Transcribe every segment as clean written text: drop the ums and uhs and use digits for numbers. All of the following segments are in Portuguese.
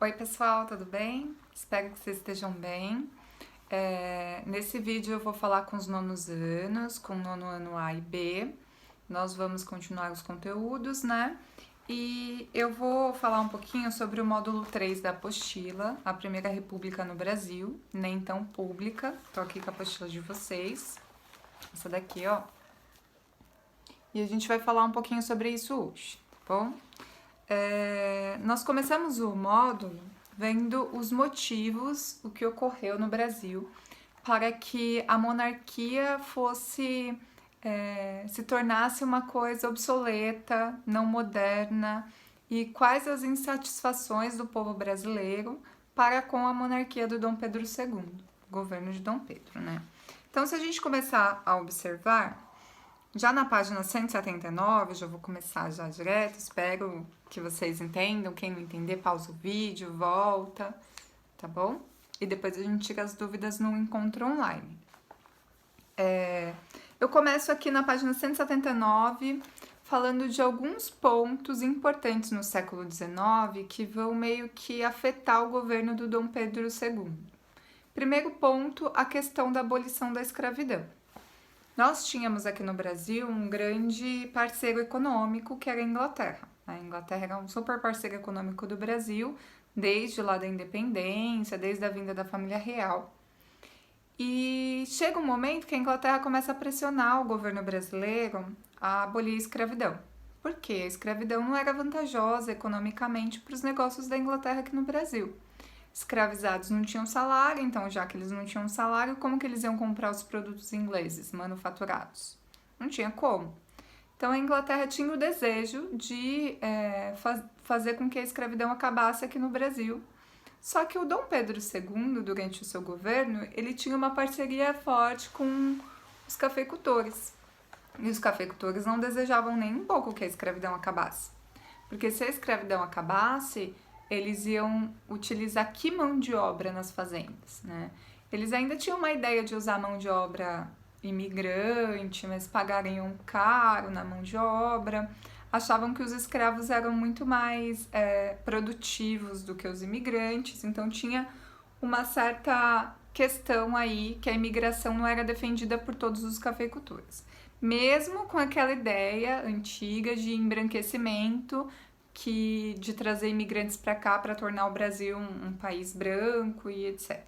Oi pessoal, tudo bem? Espero que vocês estejam bem. Nesse vídeo eu vou falar com os nonos anos, com o nono ano A e B. Nós vamos continuar os conteúdos, né? E eu vou falar um pouquinho sobre o módulo 3 da apostila, a Primeira República no Brasil, nem tão pública. Tô aqui com a apostila de vocês, essa daqui, ó. E a gente vai falar um pouquinho sobre isso hoje, tá bom? Nós começamos o módulo vendo os motivos, o que ocorreu no Brasil, para que a monarquia se tornasse uma coisa obsoleta, não moderna, e quais as insatisfações do povo brasileiro para com a monarquia do Dom Pedro II, governo de Dom Pedro, né? Então, se a gente começar a observar, já na página 179, já vou começar já direto, espero que vocês entendam. Quem não entender, pausa o vídeo, volta, tá bom? E depois a gente tira as dúvidas no encontro online. Eu começo aqui na página 179, falando de alguns pontos importantes no século XIX que vão meio que afetar o governo do Dom Pedro II. Primeiro ponto, a questão da abolição da escravidão. Nós tínhamos aqui no Brasil um grande parceiro econômico, que era a Inglaterra. A Inglaterra era um super parceiro econômico do Brasil, desde lá da independência, desde a vinda da família real. E chega um momento que a Inglaterra começa a pressionar o governo brasileiro a abolir a escravidão. Por quê? A escravidão não era vantajosa economicamente para os negócios da Inglaterra aqui no Brasil. Escravizados não tinham salário, então já que eles não tinham salário, como que eles iam comprar os produtos ingleses manufaturados? Não tinha como. Então a Inglaterra tinha o desejo de fazer com que a escravidão acabasse aqui no Brasil. Só que o Dom Pedro II, durante o seu governo, ele tinha uma parceria forte com os cafeicultores. E os cafeicultores não desejavam nem um pouco que a escravidão acabasse. Porque se a escravidão acabasse, eles iam utilizar que mão de obra nas fazendas, né? Eles ainda tinham uma ideia de usar mão de obra imigrante, mas pagariam caro na mão de obra. Achavam que os escravos eram muito mais produtivos do que os imigrantes, então tinha uma certa questão aí que a imigração não era defendida por todos os cafeicultores. Mesmo com aquela ideia antiga de embranquecimento, de trazer imigrantes para cá para tornar o Brasil um país branco e etc.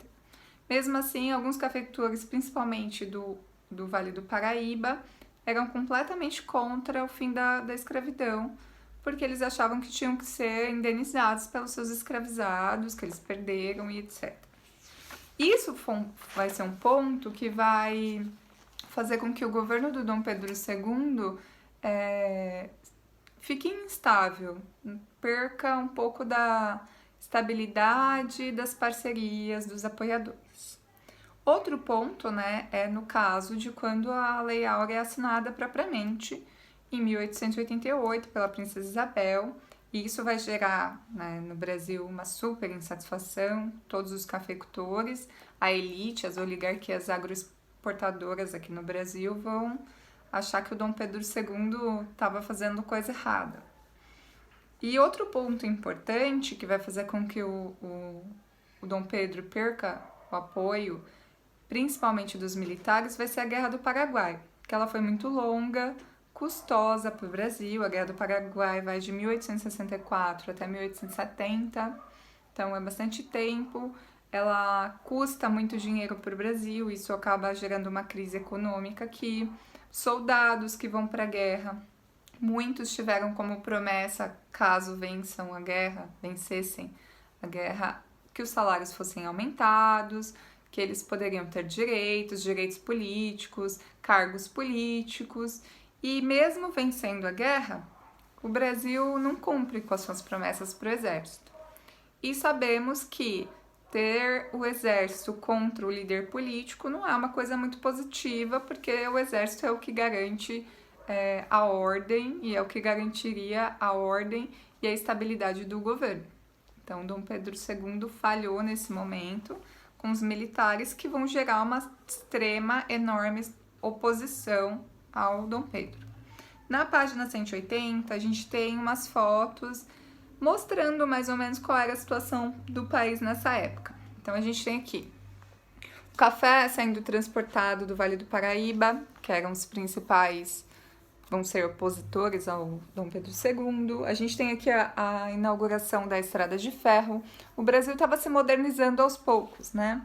Mesmo assim, alguns cafeicultores, principalmente do Vale do Paraíba, eram completamente contra o fim da escravidão, porque eles achavam que tinham que ser indenizados pelos seus escravizados, que eles perderam e etc. Isso vai ser um ponto que vai fazer com que o governo do Dom Pedro II fique instável, perca um pouco da estabilidade das parcerias dos apoiadores. Outro ponto, né, é no caso de quando a Lei Áurea é assinada propriamente em 1888 pela Princesa Isabel, e isso vai gerar, né, no Brasil uma super insatisfação, todos os cafeicultores, a elite, as oligarquias agroexportadoras aqui no Brasil vão achar que o Dom Pedro II estava fazendo coisa errada. E outro ponto importante que vai fazer com que o Dom Pedro perca o apoio, principalmente dos militares, vai ser a Guerra do Paraguai, que ela foi muito longa, custosa para o Brasil. A Guerra do Paraguai vai de 1864 até 1870, então é bastante tempo. Ela custa muito dinheiro para o Brasil, isso acaba gerando uma crise econômica aqui. Soldados que vão para a guerra, muitos tiveram como promessa, caso vencessem a guerra, que os salários fossem aumentados, que eles poderiam ter direitos políticos, cargos políticos, e mesmo vencendo a guerra, o Brasil não cumpre com as suas promessas para o exército. E sabemos que ter o exército contra o líder político não é uma coisa muito positiva, porque o exército é o que garante a ordem, e é o que garantiria a ordem e a estabilidade do governo. Então, Dom Pedro II falhou nesse momento com os militares, que vão gerar uma extrema, enorme oposição ao Dom Pedro. Na página 180, a gente tem umas fotos mostrando mais ou menos qual era a situação do país nessa época. Então a gente tem aqui o café sendo transportado do Vale do Paraíba, que eram os principais, vão ser opositores ao Dom Pedro II. A gente tem aqui a inauguração da Estrada de Ferro. O Brasil estava se modernizando aos poucos, né?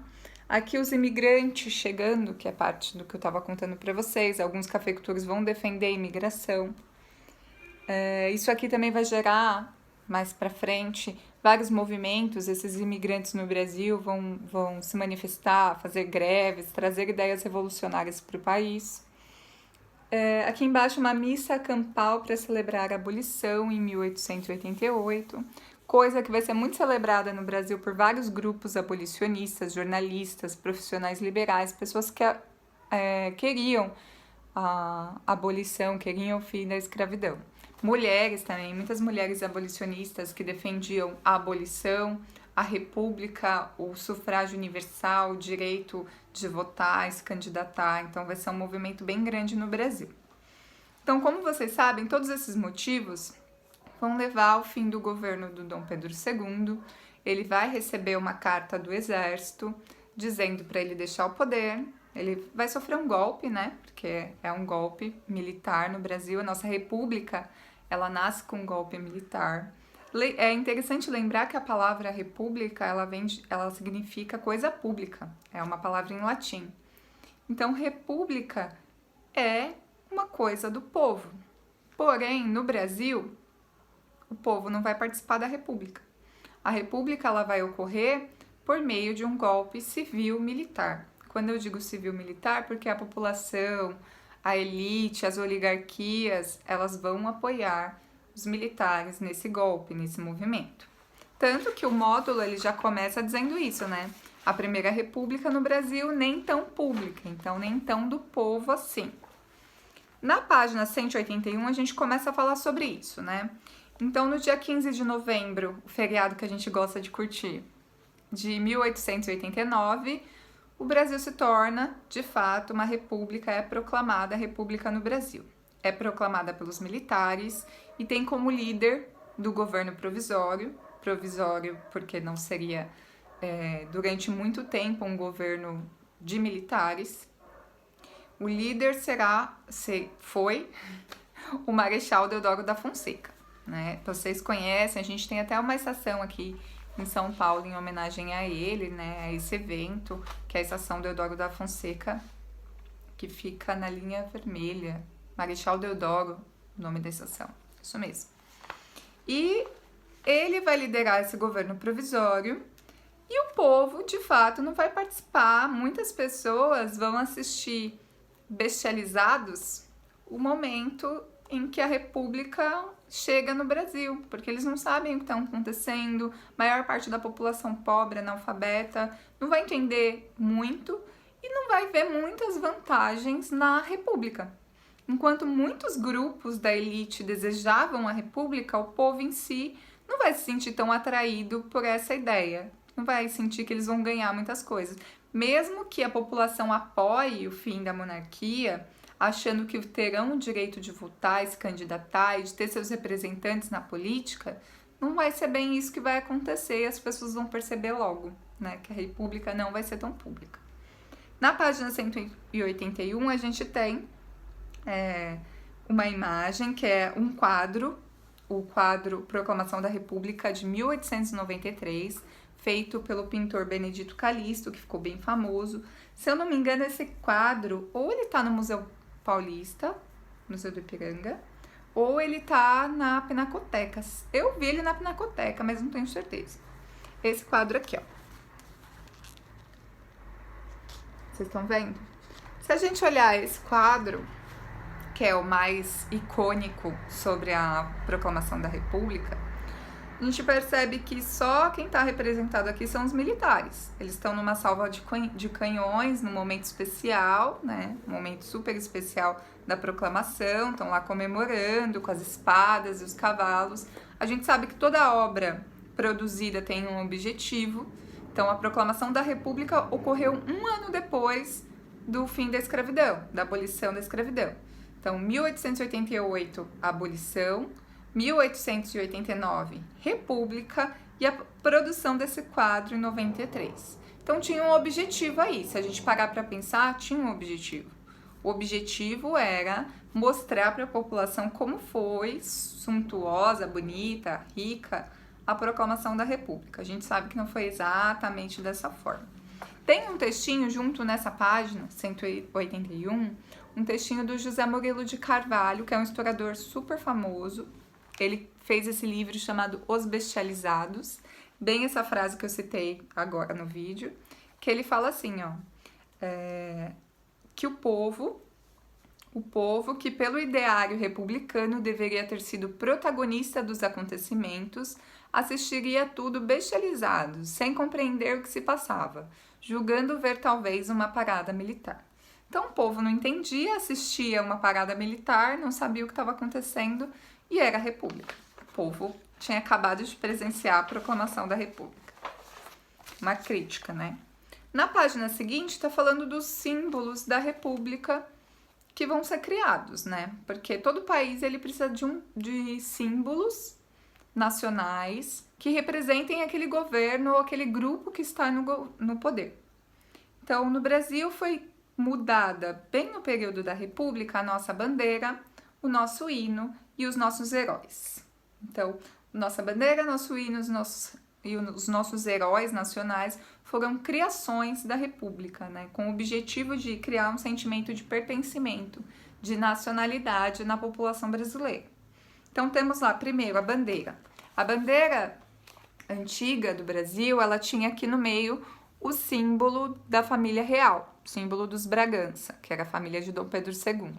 Aqui os imigrantes chegando, que é parte do que eu estava contando para vocês. Alguns cafeicultores vão defender a imigração. Isso aqui também vai gerar, mais para frente, vários movimentos. Esses imigrantes no Brasil vão se manifestar, fazer greves, trazer ideias revolucionárias para o país. Aqui embaixo, uma missa campal para celebrar a abolição em 1888, coisa que vai ser muito celebrada no Brasil por vários grupos abolicionistas, jornalistas, profissionais liberais, pessoas que queriam a abolição, queriam o fim da escravidão. Mulheres também, muitas mulheres abolicionistas que defendiam a abolição, a república, o sufrágio universal, o direito de votar, se candidatar. Então vai ser um movimento bem grande no Brasil. Então, como vocês sabem, todos esses motivos vão levar ao fim do governo do Dom Pedro II. Ele vai receber uma carta do exército dizendo para ele deixar o poder. Ele vai sofrer um golpe, né? Porque é um golpe militar no Brasil. A nossa república, ela nasce com um golpe militar. É interessante lembrar que a palavra república, ela significa coisa pública. É uma palavra em latim. Então, república é uma coisa do povo. Porém, no Brasil, o povo não vai participar da república. A república, ela vai ocorrer por meio de um golpe civil-militar. Quando eu digo civil-militar, porque a população, a elite, as oligarquias, elas vão apoiar os militares nesse golpe, nesse movimento. Tanto que o módulo ele já começa dizendo isso, né? A Primeira República no Brasil nem tão pública, então nem tão do povo assim. Na página 181 a gente começa a falar sobre isso, né? Então no dia 15 de novembro, o feriado que a gente gosta de curtir, de 1889, o Brasil se torna, de fato, uma república, é proclamada a república no Brasil. É proclamada pelos militares e tem como líder do governo provisório porque não seria durante muito tempo um governo de militares. O líder foi o Marechal Deodoro da Fonseca, né? Vocês conhecem, a gente tem até uma estação aqui em São Paulo em homenagem a ele, né? A esse evento, que é a estação Deodoro da Fonseca, que fica na linha vermelha. Marechal Deodoro, o nome da estação, isso mesmo. E ele vai liderar esse governo provisório e o povo, de fato, não vai participar. Muitas pessoas vão assistir bestializados o momento em que a república chega no Brasil, porque eles não sabem o que está acontecendo, a maior parte da população pobre, analfabeta, não vai entender muito e não vai ver muitas vantagens na república. Enquanto muitos grupos da elite desejavam a república, o povo em si não vai se sentir tão atraído por essa ideia, não vai sentir que eles vão ganhar muitas coisas. Mesmo que a população apoie o fim da monarquia, achando que terão o direito de votar, se candidatar e de ter seus representantes na política, não vai ser bem isso que vai acontecer e as pessoas vão perceber logo, né, que a república não vai ser tão pública. Na página 181 a gente tem uma imagem que é um quadro, o quadro Proclamação da República de 1893, feito pelo pintor Benedito Calixto, que ficou bem famoso. Se eu não me engano, esse quadro, ou ele está no Museu Paulista, Museu do Ipiranga, ou ele tá na Pinacoteca. Eu vi ele na Pinacoteca, mas não tenho certeza. Esse quadro aqui, ó. Vocês estão vendo? Se a gente olhar esse quadro, que é o mais icônico sobre a proclamação da República, a gente percebe que só quem está representado aqui são os militares. Eles estão numa salva de canhões, num momento especial, né? Um momento super especial da proclamação, estão lá comemorando com as espadas e os cavalos. A gente sabe que toda obra produzida tem um objetivo. Então, a proclamação da República ocorreu 1 ano depois do fim da escravidão, da abolição da escravidão. Então, 1888, a abolição. 1889, República, e a produção desse quadro em 93. Então tinha um objetivo aí, se a gente parar para pensar, tinha um objetivo. O objetivo era mostrar para a população como foi suntuosa, bonita, rica a proclamação da República. A gente sabe que não foi exatamente dessa forma. Tem um textinho junto nessa página, 181, um textinho do José Murilo de Carvalho, que é um historiador super famoso. Ele fez esse livro chamado Os Bestializados, bem essa frase que eu citei agora no vídeo, que ele fala assim, ó, que o povo que pelo ideário republicano deveria ter sido protagonista dos acontecimentos, assistiria a tudo bestializado, sem compreender o que se passava, julgando ver talvez uma parada militar. Então o povo não entendia, assistia a uma parada militar, não sabia o que estava acontecendo e era a República. O povo tinha acabado de presenciar a proclamação da República. Uma crítica, né? Na página seguinte está falando dos símbolos da República que vão ser criados, né? Porque todo país ele precisa de símbolos nacionais que representem aquele governo ou aquele grupo que está no poder. Então, no Brasil foi mudada, bem no período da República, a nossa bandeira, o nosso hino e os nossos heróis. Então, nossa bandeira, nosso hino os nossos heróis nacionais foram criações da República, né, com o objetivo de criar um sentimento de pertencimento, de nacionalidade na população brasileira. Então temos lá, primeiro, a bandeira. A bandeira antiga do Brasil, ela tinha aqui no meio o símbolo da família real, o símbolo dos Bragança, que era a família de Dom Pedro II.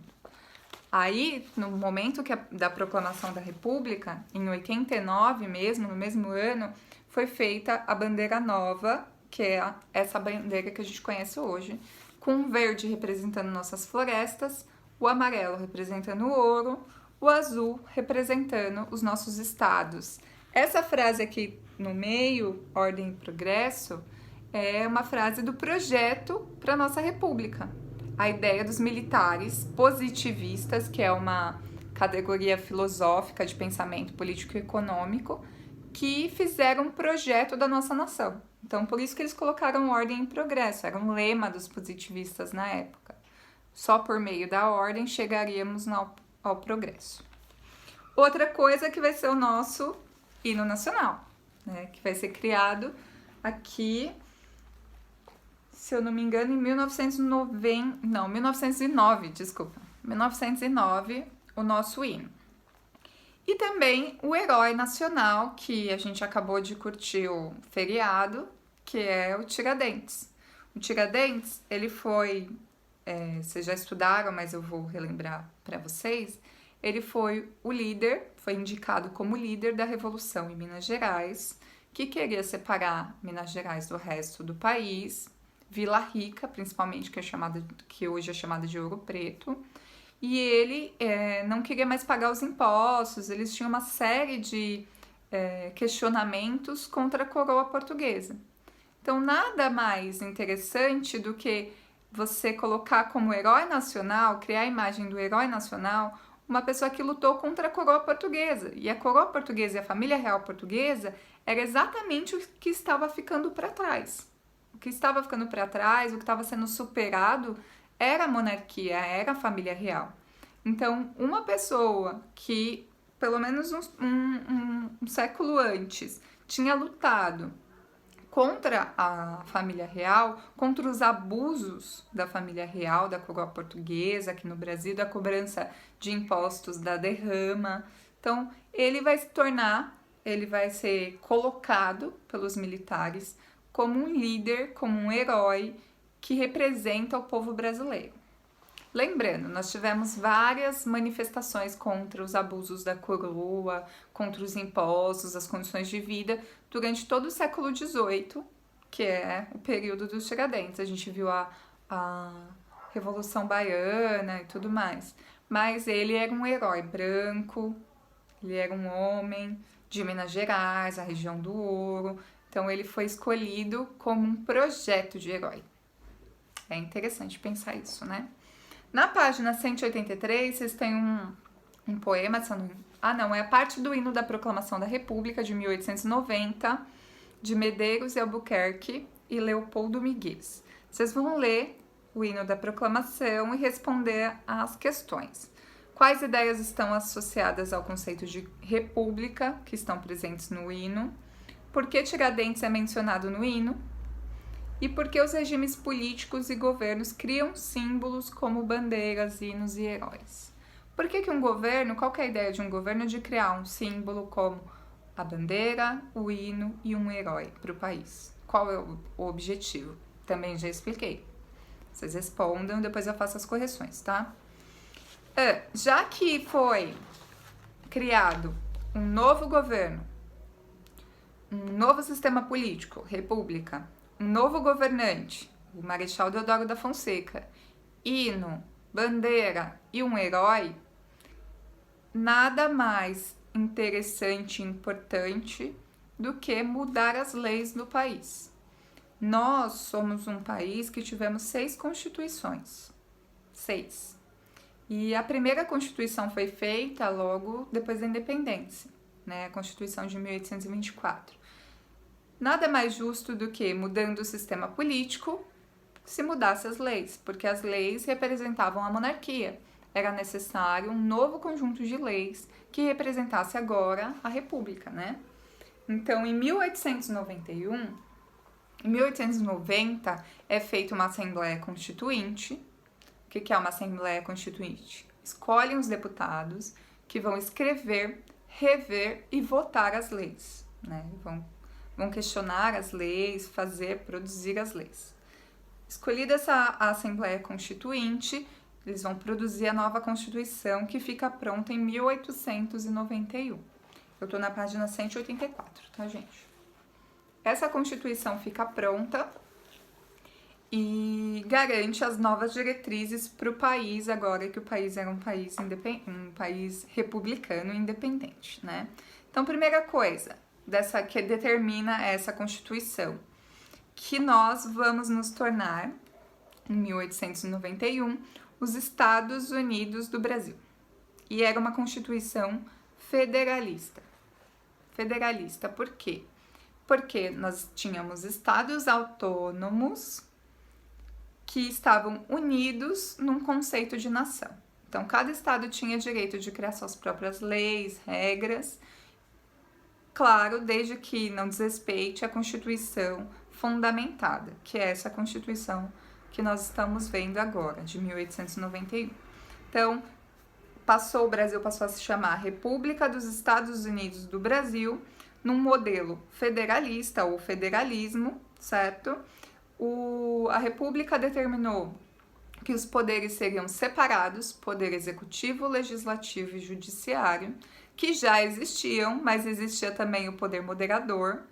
Aí, no momento da proclamação da República, em 89 mesmo, no mesmo ano, foi feita a bandeira nova, que é essa bandeira que a gente conhece hoje, com o verde representando nossas florestas, o amarelo representando o ouro, o azul representando os nossos estados. Essa frase aqui no meio, Ordem e Progresso, é uma frase do projeto para a nossa República. A ideia dos militares positivistas, que é uma categoria filosófica de pensamento político e econômico, que fizeram um projeto da nossa nação. Então, por isso que eles colocaram ordem e progresso, era um lema dos positivistas na época. Só por meio da ordem chegaríamos ao progresso. Outra coisa que vai ser o nosso hino nacional, né, que vai ser criado aqui, se eu não me engano, em 1909, o nosso hino. E também o herói nacional, que a gente acabou de curtir o feriado, que é o Tiradentes. O Tiradentes, ele foi, vocês já estudaram, mas eu vou relembrar para vocês, ele foi o líder, foi indicado como líder da Revolução em Minas Gerais, que queria separar Minas Gerais do resto do país, Vila Rica, principalmente, que hoje é chamada de Ouro Preto, e ele não queria mais pagar os impostos, eles tinham uma série de questionamentos contra a coroa portuguesa. Então, nada mais interessante do que você colocar como herói nacional, criar a imagem do herói nacional, uma pessoa que lutou contra a coroa portuguesa. E a coroa portuguesa e a família real portuguesa era exatamente o que estava ficando para trás. O que estava ficando para trás, o que estava sendo superado, era a monarquia, era a família real. Então, uma pessoa que, pelo menos um século antes, tinha lutado contra a família real, contra os abusos da família real, da coroa portuguesa aqui no Brasil, da cobrança de impostos da derrama. Então, ele vai ser colocado pelos militares como um líder, como um herói que representa o povo brasileiro. Lembrando, nós tivemos várias manifestações contra os abusos da coroa, contra os impostos, as condições de vida, durante todo o século XVIII, que é o período dos Tiradentes. A gente viu a Revolução Baiana e tudo mais. Mas ele era um herói branco, ele era um homem de Minas Gerais, a região do Ouro. Então ele foi escolhido como um projeto de herói. É interessante pensar isso, né? Na página 183, vocês têm um poema, Ah, não, é a parte do hino da Proclamação da República de 1890, de Medeiros e Albuquerque e Leopoldo Miguez. Vocês vão ler o hino da proclamação e responder às questões. Quais ideias estão associadas ao conceito de república, que estão presentes no hino? Por que Tiradentes é mencionado no hino? E por que os regimes políticos e governos criam símbolos como bandeiras, hinos e heróis? Por que um governo, qual que é a ideia de um governo de criar um símbolo como a bandeira, o hino e um herói para o país? Qual é o objetivo? Também já expliquei. Vocês respondam, depois eu faço as correções, tá? Já que foi criado um novo governo, um novo sistema político, república, um novo governante, o Marechal Deodoro da Fonseca, hino, bandeira e um herói, nada mais interessante e importante do que mudar as leis do país. Nós somos um país que tivemos 6 constituições. 6. E a primeira Constituição foi feita logo depois da independência, né? A Constituição de 1824. Nada mais justo do que, mudando o sistema político, se mudasse as leis, porque as leis representavam a monarquia. Era necessário um novo conjunto de leis que representasse agora a República, né? Então, em 1890, é feita uma Assembleia Constituinte. O que é uma Assembleia Constituinte? Escolhem os deputados que vão escrever, rever e votar as leis, né? Vão questionar as leis, produzir as leis. Escolhida essa Assembleia Constituinte, eles vão produzir a nova Constituição, que fica pronta em 1891. Eu tô na página 184, tá, gente? Essa Constituição fica pronta e garante as novas diretrizes para o país, agora que o país era um país republicano independente, né? Então, primeira coisa que determina essa Constituição, que nós vamos nos tornar, em 1891, os Estados Unidos do Brasil. E era uma Constituição federalista. Federalista, por quê? Porque nós tínhamos estados autônomos que estavam unidos num conceito de nação. Então, cada estado tinha direito de criar suas próprias leis, regras, claro, desde que não desrespeite a Constituição fundamentada, que é essa Constituição que nós estamos vendo agora, de 1891. Então, o Brasil passou a se chamar República dos Estados Unidos do Brasil, num modelo federalista ou federalismo, certo? A República determinou que os poderes seriam separados, poder executivo, legislativo e judiciário, que já existiam, mas existia também o poder moderador,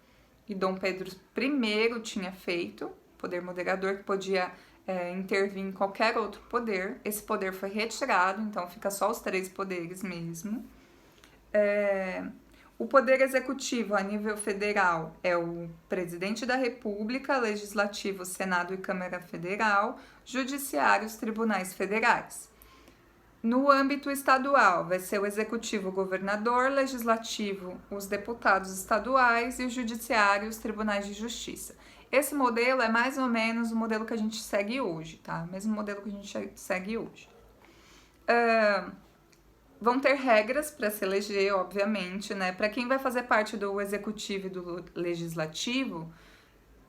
e Dom Pedro I tinha feito, poder moderador que podia intervir em qualquer outro poder. Esse poder foi retirado, então fica só os 3 poderes mesmo. O poder executivo a nível federal é o presidente da República, legislativo, Senado e Câmara Federal, judiciário, os tribunais federais. No âmbito estadual, vai ser o executivo, o governador, legislativo, os deputados estaduais e o judiciário, os tribunais de justiça. Esse modelo é mais ou menos o modelo que a gente segue hoje, tá? O mesmo modelo que a gente segue hoje. Vão ter regras para se eleger, obviamente, né? Para quem vai fazer parte do executivo e do legislativo,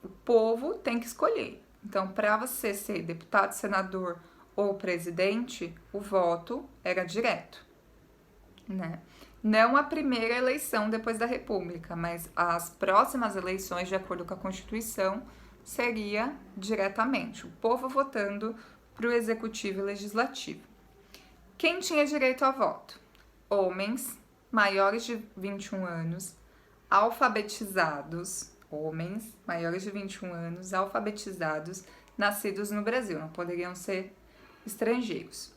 o povo tem que escolher. Então, para você ser deputado, senador ou presidente, o voto era direto, né? Não a primeira eleição depois da República, mas as próximas eleições, de acordo com a Constituição, seria diretamente o povo votando para o executivo e legislativo. Quem tinha direito a voto? Homens maiores de 21 anos, alfabetizados, homens maiores de 21 anos, alfabetizados, nascidos no Brasil, não poderiam ser estrangeiros.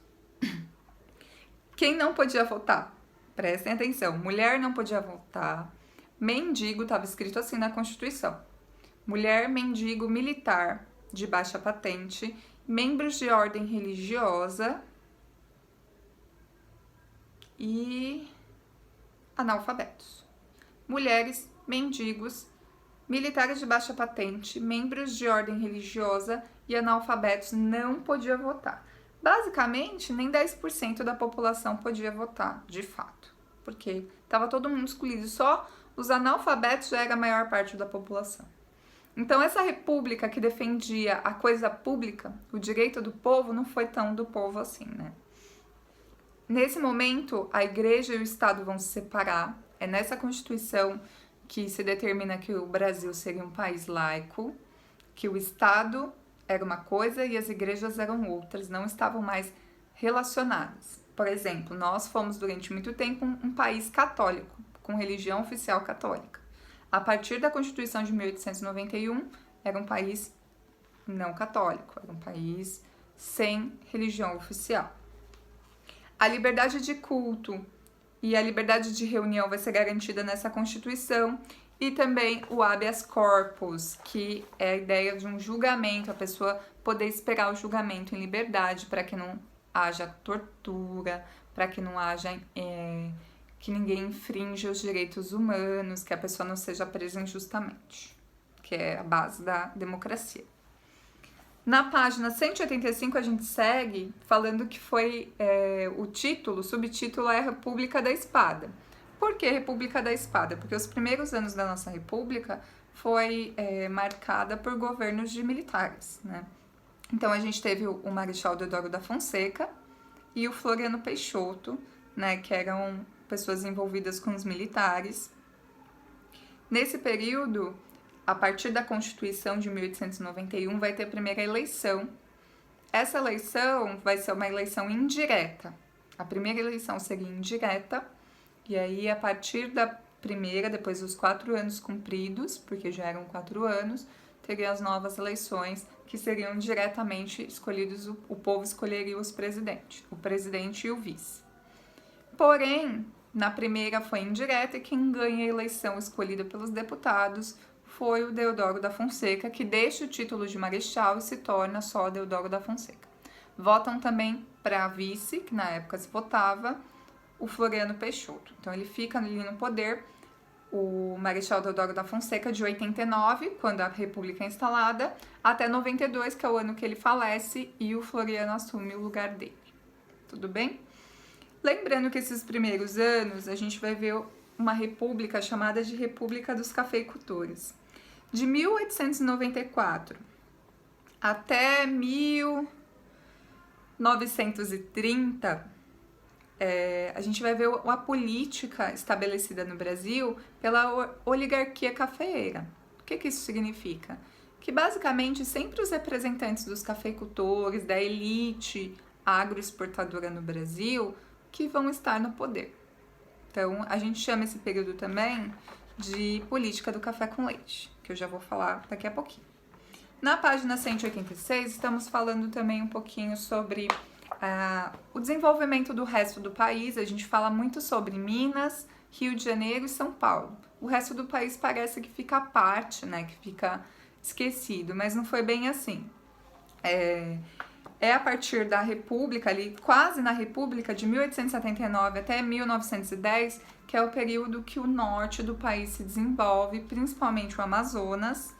Quem não podia votar? Prestem atenção, mulher não podia votar, mendigo, estava escrito assim na Constituição, mulher, mendigo, militar de baixa patente, membros de ordem religiosa e analfabetos. Mulheres, mendigos, militares de baixa patente, membros de ordem religiosa e analfabetos não podiam votar. Basicamente, nem 10% da população podia votar, de fato, porque estava todo mundo excluído, só os analfabetos já era a maior parte da população. Então, essa república que defendia a coisa pública, o direito do povo, não foi tão do povo assim, né? Nesse momento, a igreja e o Estado vão se separar. É nessa Constituição que se determina que o Brasil seria um país laico, que o Estado era uma coisa e as igrejas eram outras, não estavam mais relacionadas. Por exemplo, nós fomos durante muito tempo um país católico, com religião oficial católica. A partir da Constituição de 1891, era um país não católico, era um país sem religião oficial. A liberdade de culto e a liberdade de reunião vai ser garantida nessa Constituição, e também o habeas corpus, que é a ideia de um julgamento, a pessoa poder esperar o julgamento em liberdade para que não haja tortura, para que não haja que ninguém infrinja os direitos humanos, que a pessoa não seja presa injustamente, que é a base da democracia. Na página 185 a gente segue falando que foi o subtítulo é República da Espada. Por que República da Espada? Porque os primeiros anos da nossa república foi marcada por governos de militares, né? Então a gente teve o Marechal Deodoro da Fonseca e o Floriano Peixoto, né, que eram pessoas envolvidas com os militares. Nesse período, a partir da Constituição de 1891, vai ter a primeira eleição. Essa eleição vai ser uma eleição indireta. A primeira eleição seria indireta, e aí a partir da primeira, depois dos 4 anos cumpridos, porque já eram 4 anos, teria as novas eleições, que seriam diretamente escolhidos, o povo escolheria os presidentes, o presidente e o vice. Porém, na primeira foi indireta e quem ganha a eleição escolhida pelos deputados foi o Deodoro da Fonseca, que deixa o título de marechal e se torna só Deodoro da Fonseca. Votam também para vice, que na época se votava, o Floriano Peixoto. Então ele fica ali no poder, o Marechal Deodoro da Fonseca, de 89, quando a República é instalada, até 92, que é o ano que ele falece, e o Floriano assume o lugar dele. Tudo bem? Lembrando que esses primeiros anos a gente vai ver uma república chamada de República dos Cafeicultores. De 1894 até 1930, a gente vai ver a política estabelecida no Brasil pela oligarquia cafeeira. O que isso significa? Que basicamente sempre os representantes dos cafeicultores, da elite agroexportadora no Brasil, que vão estar no poder. Então, a gente chama esse período também de política do café com leite, que eu já vou falar daqui a pouquinho. Na página 186, estamos falando também um pouquinho sobre o desenvolvimento do resto do país. A gente fala muito sobre Minas, Rio de Janeiro e São Paulo. O resto do país parece que fica à parte, né, que fica esquecido, mas não foi bem assim. É a partir da República, ali quase na República, de 1879 até 1910, que é o período que o norte do país se desenvolve, principalmente o Amazonas,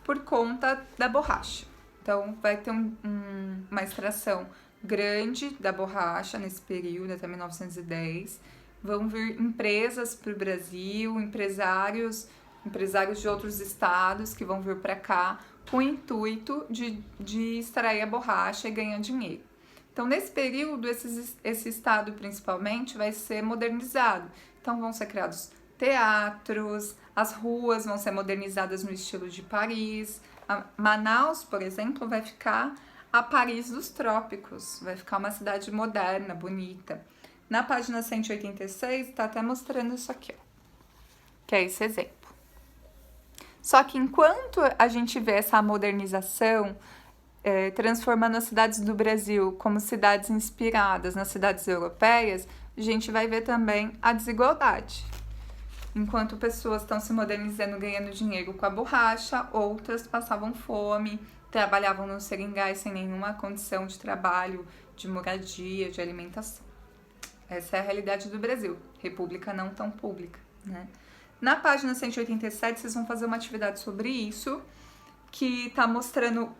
por conta da borracha. Então, vai ter uma extração grande da borracha nesse período, até 1910. Vão vir empresas para o Brasil, empresários de outros estados que vão vir para cá com o intuito de extrair a borracha e ganhar dinheiro. Então, nesse período, esse estado, principalmente, vai ser modernizado. Então, vão ser criados teatros, as ruas vão ser modernizadas no estilo de Paris. Manaus, por exemplo, vai ficar a Paris dos trópicos, vai ficar uma cidade moderna, bonita. Na página 186, está até mostrando isso aqui, ó, que é esse exemplo. Só que enquanto a gente vê essa modernização, transformando as cidades do Brasil como cidades inspiradas nas cidades europeias, a gente vai ver também a desigualdade. Enquanto pessoas estão se modernizando, ganhando dinheiro com a borracha, outras passavam fome, trabalhavam nos seringais sem nenhuma condição de trabalho, de moradia, de alimentação. Essa é a realidade do Brasil. República não tão pública, né? Na página 187, vocês vão fazer uma atividade sobre isso, que tá mostrando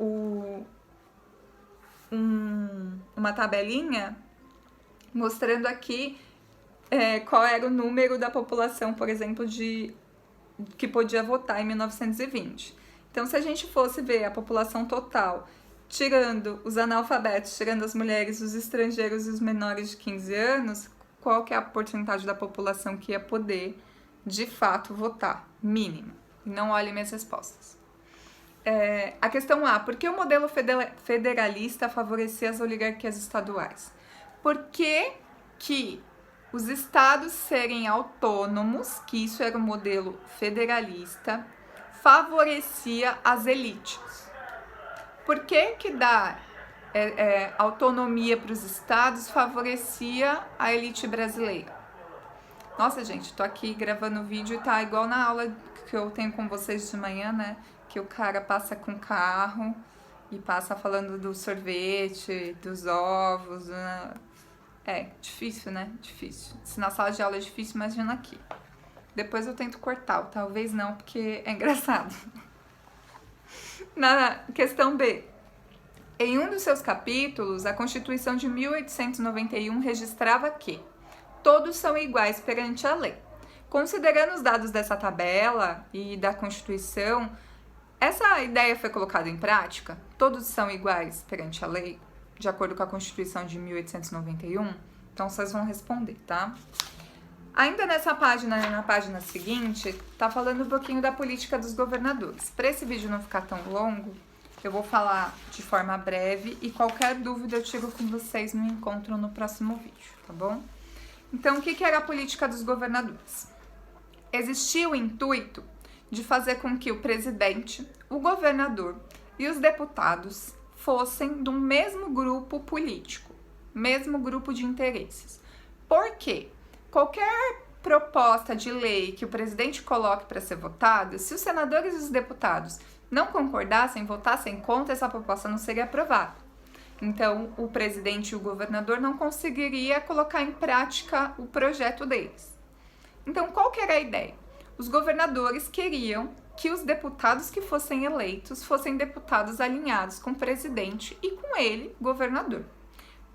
uma tabelinha mostrando aqui qual era o número da população, por exemplo, que podia votar em 1920. Então, se a gente fosse ver a população total, tirando os analfabetos, tirando as mulheres, os estrangeiros e os menores de 15 anos, qual que é a porcentagem da população que ia poder, de fato, votar? Mínima. E não olhem minhas respostas. A questão A, por que o modelo federalista favorecia as oligarquias estaduais? Por que os estados serem autônomos, que isso era o modelo federalista, favorecia as elites? Por que dar autonomia para os estados favorecia a elite brasileira? Nossa, gente, tô aqui gravando o vídeo e tá igual na aula que eu tenho com vocês de manhã, né? Que o cara passa com carro e passa falando do sorvete, dos ovos. Difícil, né? Difícil. Se na sala de aula é difícil, imagina aqui. Depois eu tento cortar, ou talvez não, porque é engraçado. Na questão B. Em um dos seus capítulos, a Constituição de 1891 registrava que todos são iguais perante a lei. Considerando os dados dessa tabela e da Constituição, essa ideia foi colocada em prática? Todos são iguais perante a lei, de acordo com a Constituição de 1891? Então, vocês vão responder, tá? Ainda nessa página, na página seguinte, tá falando um pouquinho da política dos governadores. Para esse vídeo não ficar tão longo, eu vou falar de forma breve e qualquer dúvida eu tiro com vocês no encontro no próximo vídeo, tá bom? Então, o que era a política dos governadores? Existia o intuito de fazer com que o presidente, o governador e os deputados fossem do mesmo grupo político, mesmo grupo de interesses. Por quê? Qualquer proposta de lei que o presidente coloque para ser votada, se os senadores e os deputados não concordassem, votassem contra, essa proposta não seria aprovada. Então, o presidente e o governador não conseguiria colocar em prática o projeto deles. Então, qual que era a ideia? Os governadores queriam que os deputados que fossem eleitos fossem deputados alinhados com o presidente e com ele, governador.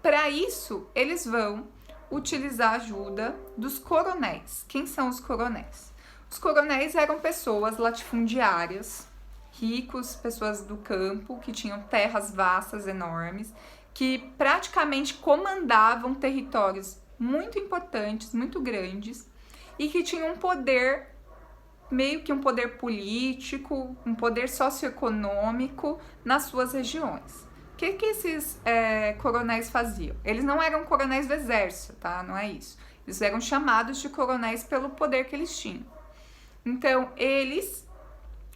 Para isso, eles vão utilizar a ajuda dos coronéis. Quem são os coronéis? Os coronéis eram pessoas latifundiárias, ricos, pessoas do campo, que tinham terras vastas, enormes, que praticamente comandavam territórios muito importantes, muito grandes, e que tinham um poder, meio que um poder político, um poder socioeconômico nas suas regiões. O que esses coronéis faziam? Eles não eram coronéis do exército, tá? Não é isso. Eles eram chamados de coronéis pelo poder que eles tinham. Então, eles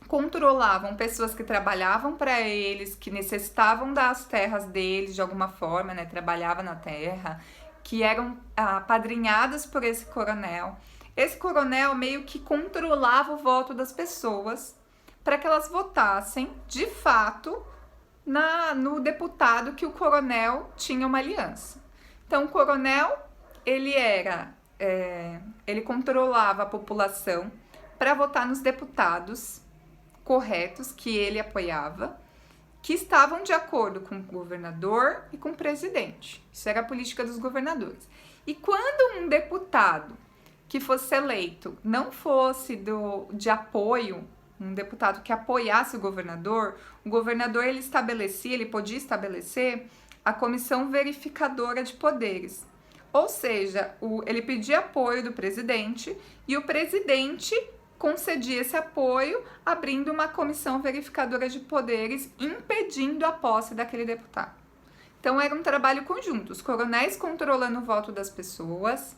controlavam pessoas que trabalhavam para eles, que necessitavam das terras deles de alguma forma, né? Trabalhava na terra, que eram apadrinhadas por esse coronel. Esse coronel meio que controlava o voto das pessoas para que elas votassem, de fato, no deputado que o coronel tinha uma aliança. Então, o coronel, ele controlava a população para votar nos deputados corretos que ele apoiava, que estavam de acordo com o governador e com o presidente. Isso era a política dos governadores. E quando um deputado que fosse eleito não fosse de apoio, um deputado que apoiasse o governador ele podia estabelecer a comissão verificadora de poderes. Ou seja, ele pedia apoio do presidente e o presidente concedia esse apoio, abrindo uma comissão verificadora de poderes, impedindo a posse daquele deputado. Então, era um trabalho conjunto, os coronéis controlando o voto das pessoas,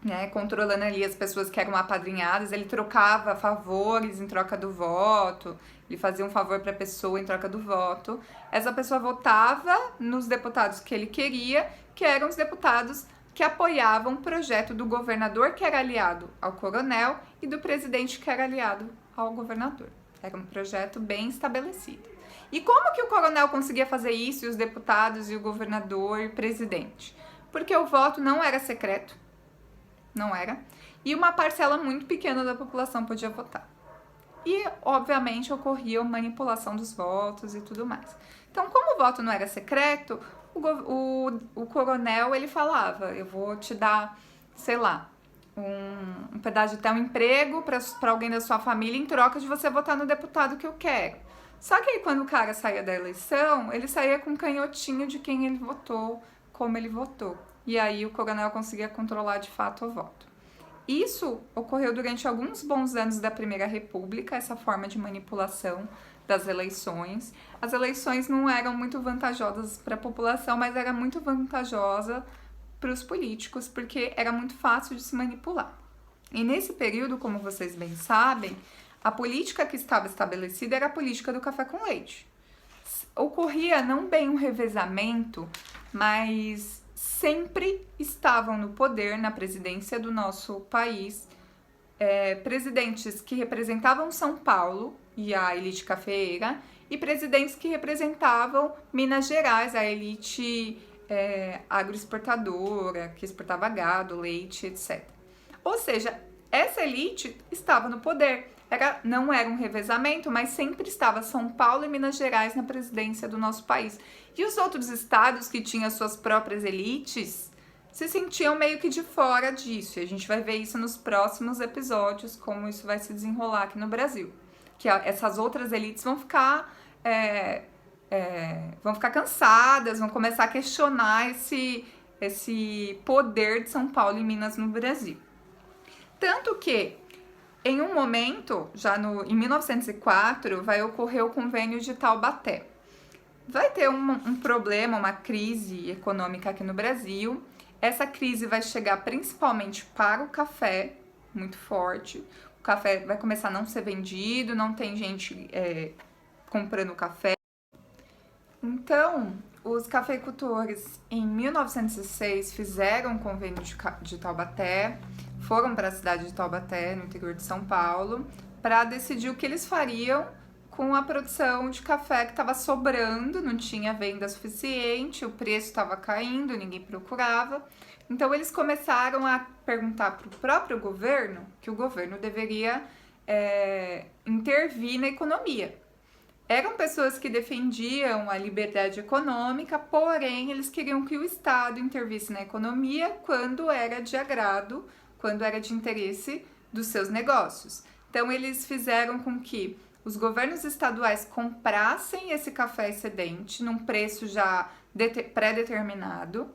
né, controlando ali as pessoas que eram apadrinhadas, ele trocava favores em troca do voto, ele fazia um favor para a pessoa em troca do voto. Essa pessoa votava nos deputados que ele queria, que eram os deputados que apoiavam o projeto do governador, que era aliado ao coronel, e do presidente, que era aliado ao governador. Era um projeto bem estabelecido. E como que o coronel conseguia fazer isso, e os deputados, e o governador, e o presidente? Porque o voto não era secreto, não era, e uma parcela muito pequena da população podia votar. E, obviamente, ocorria manipulação dos votos e tudo mais. Então, como o voto não era secreto, o coronel, ele falava, eu vou te dar, sei lá, um pedaço de ter um emprego para alguém da sua família em troca de você votar no deputado que eu quero. Só que aí, quando o cara saía da eleição, ele saía com um canhotinho de quem ele votou, como ele votou. E aí o coronel conseguia controlar de fato o voto. Isso ocorreu durante alguns bons anos da Primeira República, essa forma de manipulação das eleições. As eleições não eram muito vantajosas para a população, mas era muito vantajosa para os políticos, porque era muito fácil de se manipular. E nesse período, como vocês bem sabem, a política que estava estabelecida era a política do café com leite. Ocorria não bem um revezamento, mas sempre estavam no poder, na presidência do nosso país, presidentes que representavam São Paulo e a elite cafeeira, e presidentes que representavam Minas Gerais, a elite agroexportadora, que exportava gado, leite, etc. Ou seja, essa elite estava no poder. Não era um revezamento, mas sempre estava São Paulo e Minas Gerais na presidência do nosso país. E os outros estados que tinham suas próprias elites se sentiam meio que de fora disso. E a gente vai ver isso nos próximos episódios, como isso vai se desenrolar aqui no Brasil. Que essas outras elites vão ficar cansadas, vão começar a questionar esse poder de São Paulo e Minas no Brasil. Tanto que, em um momento, em 1904, vai ocorrer o Convênio de Taubaté. Vai ter um problema, uma crise econômica aqui no Brasil. Essa crise vai chegar principalmente para o café, muito forte. O café vai começar a não ser vendido, não tem gente comprando café. Então, os cafeicultores, em 1906, fizeram um convênio de Taubaté, foram para a cidade de Taubaté, no interior de São Paulo, para decidir o que eles fariam com a produção de café que estava sobrando, não tinha venda suficiente, o preço estava caindo, ninguém procurava. Então, eles começaram a perguntar para o próprio governo que o governo deveria intervir na economia. Eram pessoas que defendiam a liberdade econômica, porém eles queriam que o Estado intervisse na economia quando era de agrado, quando era de interesse dos seus negócios. Então eles fizeram com que os governos estaduais comprassem esse café excedente num preço já pré-determinado.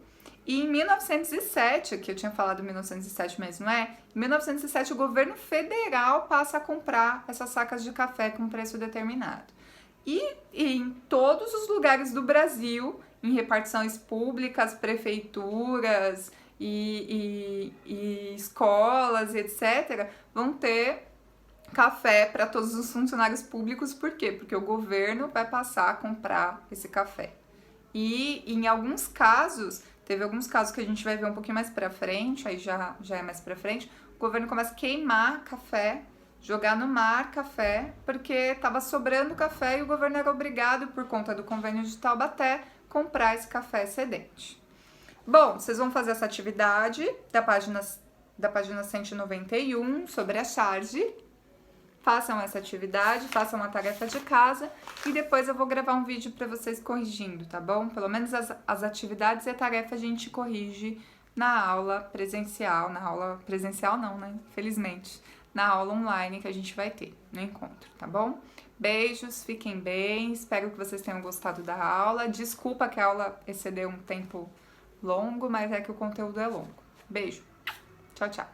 E em 1907, que eu tinha falado 1907, mas não é? Em 1907 o governo federal passa a comprar essas sacas de café com preço determinado. E em todos os lugares do Brasil, em repartições públicas, prefeituras e escolas, etc., vão ter café para todos os funcionários públicos. Por quê? Porque o governo vai passar a comprar esse café. E em alguns casos, teve alguns casos que a gente vai ver um pouquinho mais para frente, aí já é mais para frente, o governo começa a queimar café, jogar no mar café, porque estava sobrando café e o governo era obrigado, por conta do convênio de Taubaté, comprar esse café excedente. Bom, vocês vão fazer essa atividade da página 191 sobre a charge. Façam essa atividade, façam uma tarefa de casa e depois eu vou gravar um vídeo para vocês corrigindo, tá bom? Pelo menos as atividades e a tarefa a gente corrige na aula presencial. Na aula presencial não, né? Infelizmente. Na aula online que a gente vai ter no encontro, tá bom? Beijos, fiquem bem, espero que vocês tenham gostado da aula. Desculpa que a aula excedeu um tempo longo, mas é que o conteúdo é longo. Beijo, tchau, tchau.